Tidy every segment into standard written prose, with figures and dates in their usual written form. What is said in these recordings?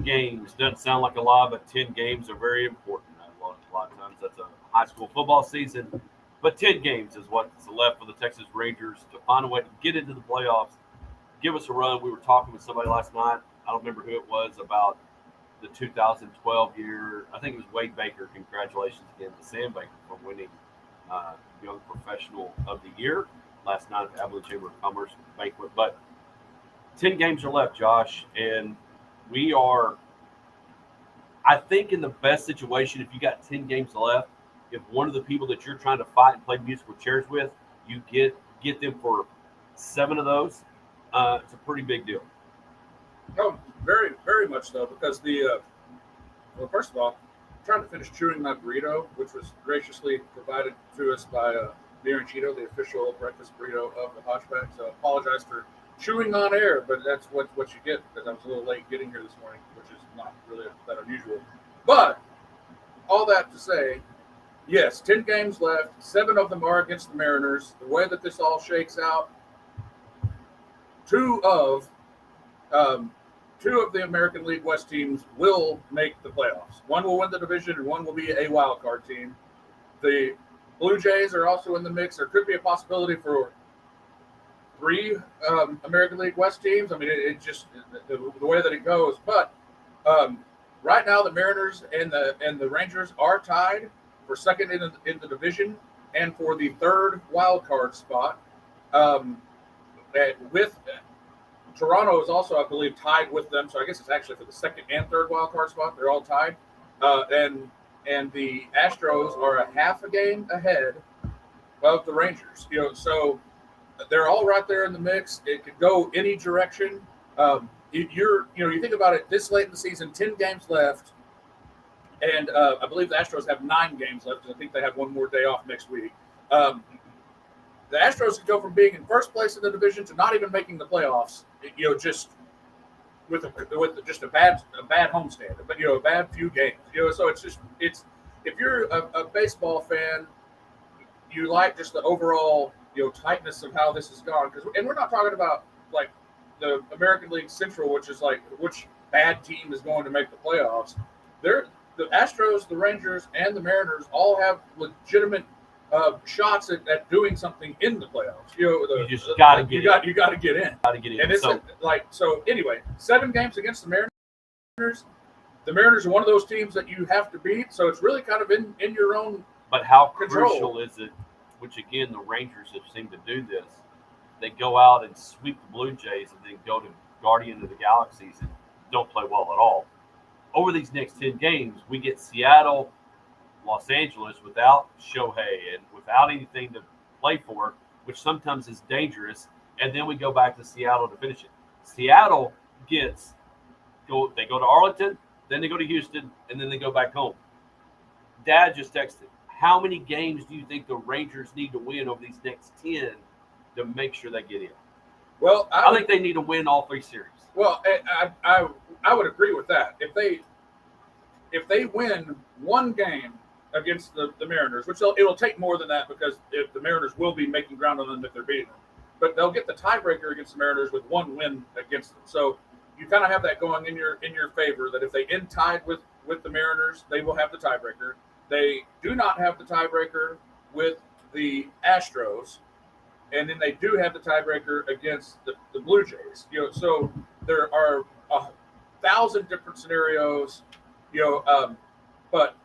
games doesn't sound like a lot, but 10 games are very important. A lot of times that's a high school football season, but 10 games is what's left for the Texas Rangers to find a way to get into the playoffs, give us a run. We were talking with somebody last night. I don't remember who it was about the 2012 year. I think it was Wade Baker. Congratulations again to Sam Baker for winning Young Professional of the Year last night at the Abilene Chamber of Commerce banquet. But 10 games are left, Josh, and we are, I think, in the best situation if you got 10 games left. If one of the people that you're trying to fight and play musical chairs with, you get them for 7 of those, it's a pretty big deal. Oh, very, very much so. Because well, first of all, I'm trying to finish chewing my burrito, which was graciously provided to us by Mir and Cheeto, the official breakfast burrito of the Hodgeback. So I apologize for chewing on air, but that's what you get because I was a little late getting here this morning, which is not really that unusual. But all that to say, yes, 10 games left. 7 of them are against the Mariners. The way that this all shakes out, two of um, two of the American League West teams will make the playoffs. One will win the division, and one will be a wild card team. The Blue Jays are also in the mix. There could be a possibility for 3 American League West teams. I mean, it just the way that it goes. But um, right now, the Mariners and the Rangers are tied for second in the division and for the third wild card spot. Um, with Toronto is also, I believe, tied with them. So I guess it's actually for the second and third wild card spot. They're all tied, and the Astros are a half a game ahead of the Rangers. So they're all right there in the mix. It could go any direction. You think about it this late in the season, 10 games left, and I believe the Astros have 9 games left because I think they have one more day off next week. The Astros could go from being in first place in the division to not even making the playoffs. Just with just a bad homestand, but a bad few games. So it's if you're a baseball fan, you like just the overall tightness of how this has gone. And we're not talking about like the American League Central, which is like which bad team is going to make the playoffs. The Astros, the Rangers, and the Mariners all have legitimate shots at doing something in the playoffs. You just got to get you got to get in. Got to get in. And it's so anyway, 7 games against the Mariners. The Mariners are one of those teams that you have to beat. So it's really kind of in your own. But how control. Crucial is it? Which again, the Rangers have seemed to do this. They go out and sweep the Blue Jays, and then go to Guardian of the Galaxies and don't play well at all. Over these next 10 games, we get Seattle, Los Angeles without Shohei and without anything to play for, which sometimes is dangerous. And then we go back to Seattle to finish it. Seattle they go to Arlington, then they go to Houston, and then they go back home. Dad just texted, how many games do you think the Rangers need to win over these next 10 to make sure they get in? Well, I think they need to win all 3 series. Well, I would agree with that. If they win one game against the Mariners, which it'll take more than that because if the Mariners will be making ground on them if they're beating them, but they'll get the tiebreaker against the Mariners with one win against them. So you kind of have that going in your favor that if they end tied with the Mariners, they will have the tiebreaker. They do not have the tiebreaker with the Astros, and then they do have the tiebreaker against the Blue Jays. So there are 1,000 different scenarios. But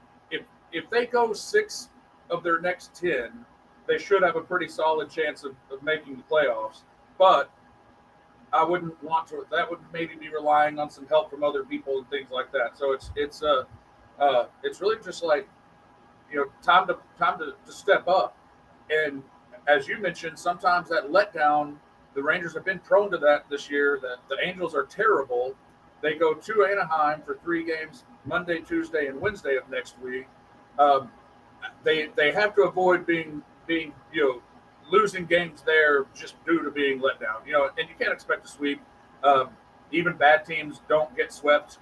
if they go 6 of their next 10, they should have a pretty solid chance of making the playoffs. But I wouldn't want to. That would maybe be relying on some help from other people and things like that. So it's really just like time to step up. And as you mentioned, sometimes that letdown. The Rangers have been prone to that this year. That the Angels are terrible. They go to Anaheim for 3 games, Monday, Tuesday, and Wednesday of next week. They have to avoid being losing games there just due to being let down. And you can't expect to sweep. Even bad teams don't get swept.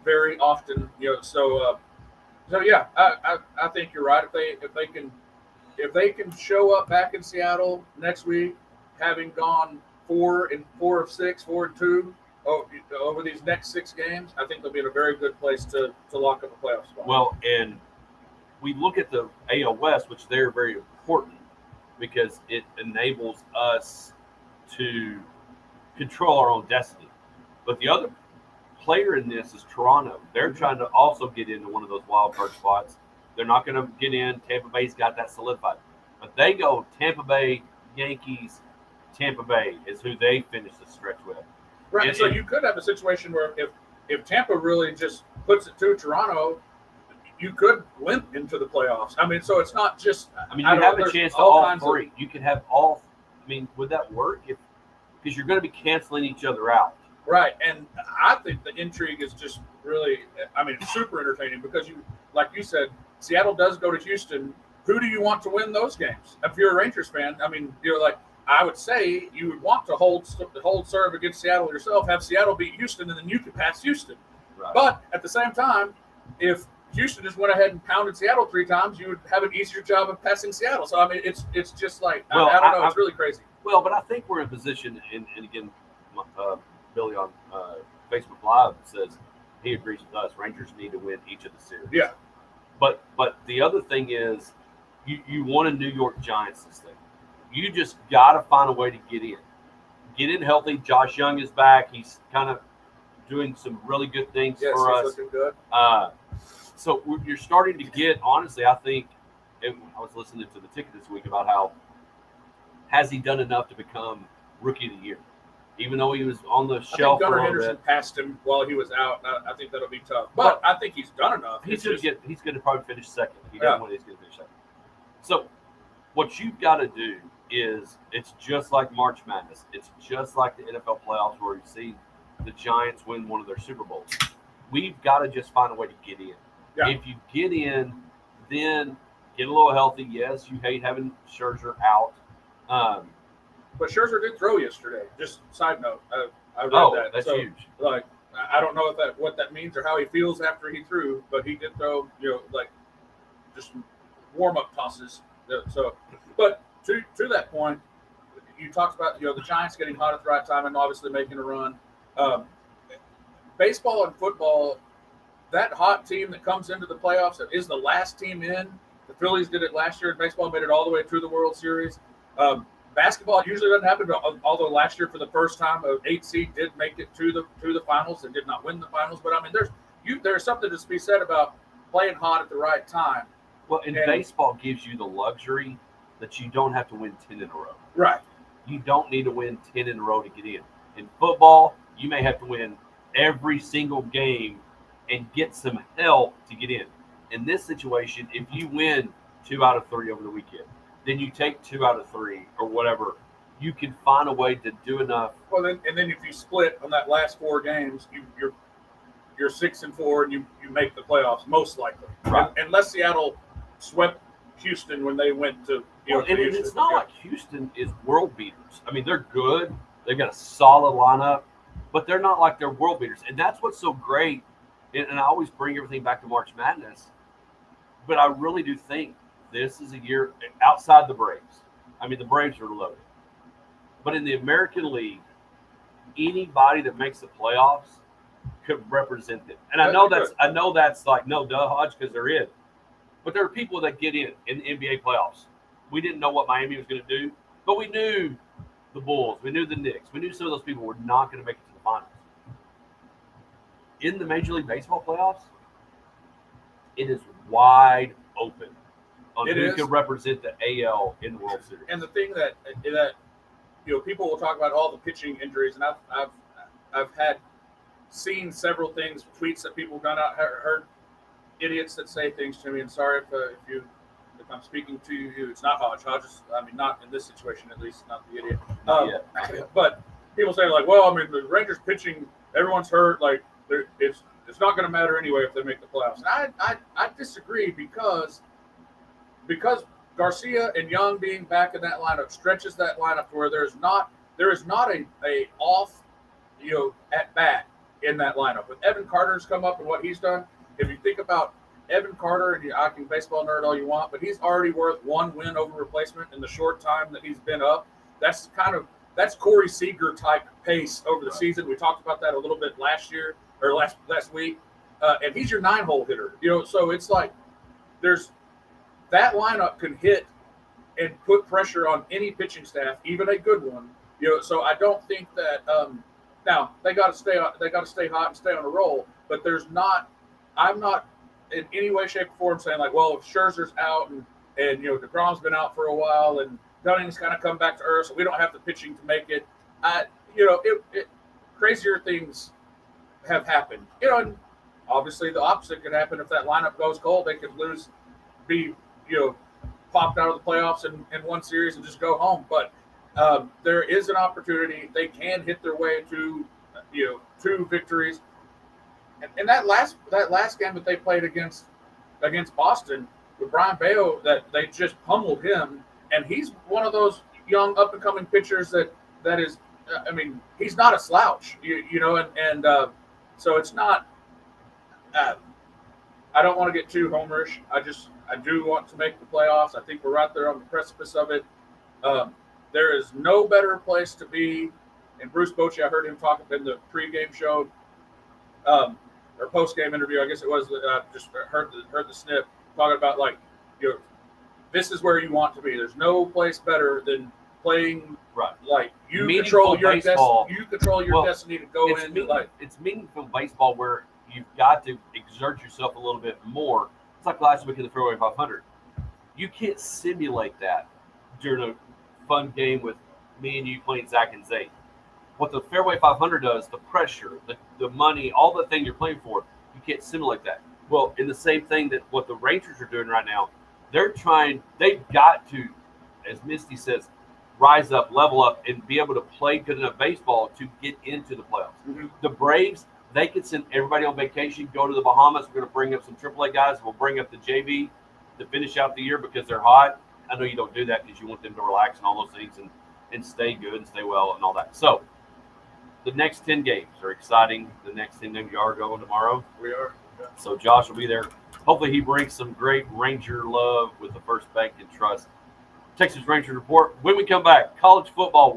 Very often. So yeah, I think you're right. If they can show up back in Seattle next week, having gone 4 of 6, 4 and 2. over these next 6 games, I think they'll be in a very good place to lock up a playoff spot. Well, and we look at the AL West, which they're very important because it enables us to control our own destiny. But the other player in this is Toronto. They're trying to also get into one of those wild card spots. They're not going to get in. Tampa Bay's got that solidified. But they go Tampa Bay, Yankees, Tampa Bay is who they finish the stretch with. Right. And, so you could have a situation where if Tampa really just puts it to Toronto, you could limp into the playoffs. I mean, so it's not just. I mean, you have a chance to all three. You could have all. I mean, would that work? Because you're going to be canceling each other out. Right, and I think the intrigue is just really, I mean, it's super entertaining because like you said, Seattle does go to Houston. Who do you want to win those games? If you're a Rangers fan, I mean, I would say you would want to hold serve against Seattle yourself, have Seattle beat Houston, and then you could pass Houston. Right. But at the same time, if Houston just went ahead and pounded Seattle 3 times, you would have an easier job of passing Seattle. So, I mean, it's just like, I don't know, it's really crazy. Well, but I think we're in position, and again, Billy on Facebook Live says he agrees with us. Rangers need to win each of the series. Yeah. But the other thing is, you want a New York Giants this thing. You just got to find a way to get in. Get in healthy. Josh Young is back. He's kind of doing some really good things for us. Looking good. So you're starting to get, honestly, I think, I was listening to the ticket this week about how has he done enough to become Rookie of the Year? Even though he was on the shelf Gunnar for a Henderson bit. passed him while he was out. I think that'll be tough. But I think he's done enough. He's going to probably finish second. If he doesn't win, he's going to finish second. So what you've got to do is it's just like March Madness. It's just like the NFL playoffs where you see the Giants win one of their Super Bowls. We've got to just find a way to get in. Yeah. If you get in, then get a little healthy. Yes, you hate having Scherzer out. But Scherzer did throw yesterday. Just side note, I read that. That's so, huge. Like, I don't know what that means or how he feels after he threw, but he did throw, like just warm up tosses. So, but to that point, you talked about the Giants getting hot at the right time and obviously making a run. Baseball and football, that hot team that comes into the playoffs is the last team in. The Phillies did it last year, and baseball made it all the way through the World Series. Basketball usually doesn't happen, although last year for the first time, an 8 seed did make it to the finals and did not win the finals. But I mean, there's something to be said about playing hot at the right time. Well, and baseball gives you the luxury that you don't have to win 10 in a row. Right. You don't need to win 10 in a row to get in. In football, you may have to win every single game and get some help to get in. In this situation, if you win 2 out of 3 over the weekend, then you take 2 out of 3 or whatever, you can find a way to do enough. Well, then if you split on that last 4 games, you're 6-4 and you make the playoffs most likely. Right. Unless Seattle swept Houston when they went to. And it's not like Houston is world beaters. I mean, they're good. They've got a solid lineup, but they're not like they're world beaters. And that's what's so great. And I always bring everything back to March Madness. But I really do think this is a year outside the Braves. I mean, the Braves are loaded. But in the American League, anybody that makes the playoffs could represent it. And I know that's like no duh Hodge because they're in. But there are people that get in the NBA playoffs. We didn't know what Miami was going to do, but we knew the Bulls, we knew the Knicks, we knew some of those people were not going to make it to the finals. In the Major League Baseball playoffs, it is wide open on who can represent the AL in the World Series. And the thing that people will talk about all the pitching injuries, and I've had seen several things, tweets that people have done out, heard idiots that say things to me. And sorry if I'm speaking to you, it's not Hodge. Hodge is, I mean, not in this situation at least, not the idiot. But people say like, well, I mean, the Rangers pitching, everyone's hurt, like it's not going to matter anyway if they make the playoffs. And I disagree because Garcia and Young being back in that lineup stretches that lineup to where there is not a off at bat in that lineup. With Evan Carter's come up and what he's done, if you think about Evan Carter, and I can baseball nerd all you want, but he's already worth 1 win over replacement in the short time that he's been up. That's Corey Seager type pace over the Right. season. We talked about that a little bit last year or last week. And he's your 9-hole hitter. So it's like there's that lineup can hit and put pressure on any pitching staff, even a good one. So I don't think that now they got to stay hot and stay on a roll. But I'm not in any way, shape, or form saying like, well, if Scherzer's out and DeGrom's been out for a while and Dunning's kind of come back to earth, so we don't have the pitching to make it. Crazier things have happened. And obviously the opposite could happen if that lineup goes cold. They could be popped out of the playoffs in one series and just go home. But there is an opportunity. They can hit their way to 2 victories. And that last game that they played against Boston with Brian Bayo, that they just pummeled him, and he's one of those young up and coming pitchers that is. He's not a slouch, so it's not. I don't want to get too homerish. I do want to make the playoffs. I think we're right there on the precipice of it. There is no better place to be. And Bruce Bochy, I heard him talk in the pregame show, or postgame interview. I guess it was. Just heard the snip talking about this is where you want to be. There's no place better than playing. Right. Like you control your destiny. You control your destiny to go in. It's meaningful baseball where you've got to exert yourself a little bit more. It's like last week in the Fairway 500. You can't simulate that during a fun game with me and you playing Zach and Zay. What the Fairway 500 does, the pressure, the money, all the thing you're playing for, you can't simulate that. Well, in the same thing that what the Rangers are doing right now, they've got to, as Misty says, rise up, level up, and be able to play good enough baseball to get into the playoffs. Mm-hmm. The Braves, they could send everybody on vacation, go to the Bahamas. We're going to bring up some AAA guys. We'll bring up the JV to finish out the year because they're hot. I know you don't do that because you want them to relax and all those things and stay good and stay well and all that. So the next 10 games are exciting. The next 10 games, you are going tomorrow. We are. Yeah. So Josh will be there. Hopefully he brings some great Ranger love with the First Bank and Trust Texas Rangers Report. When we come back, college football.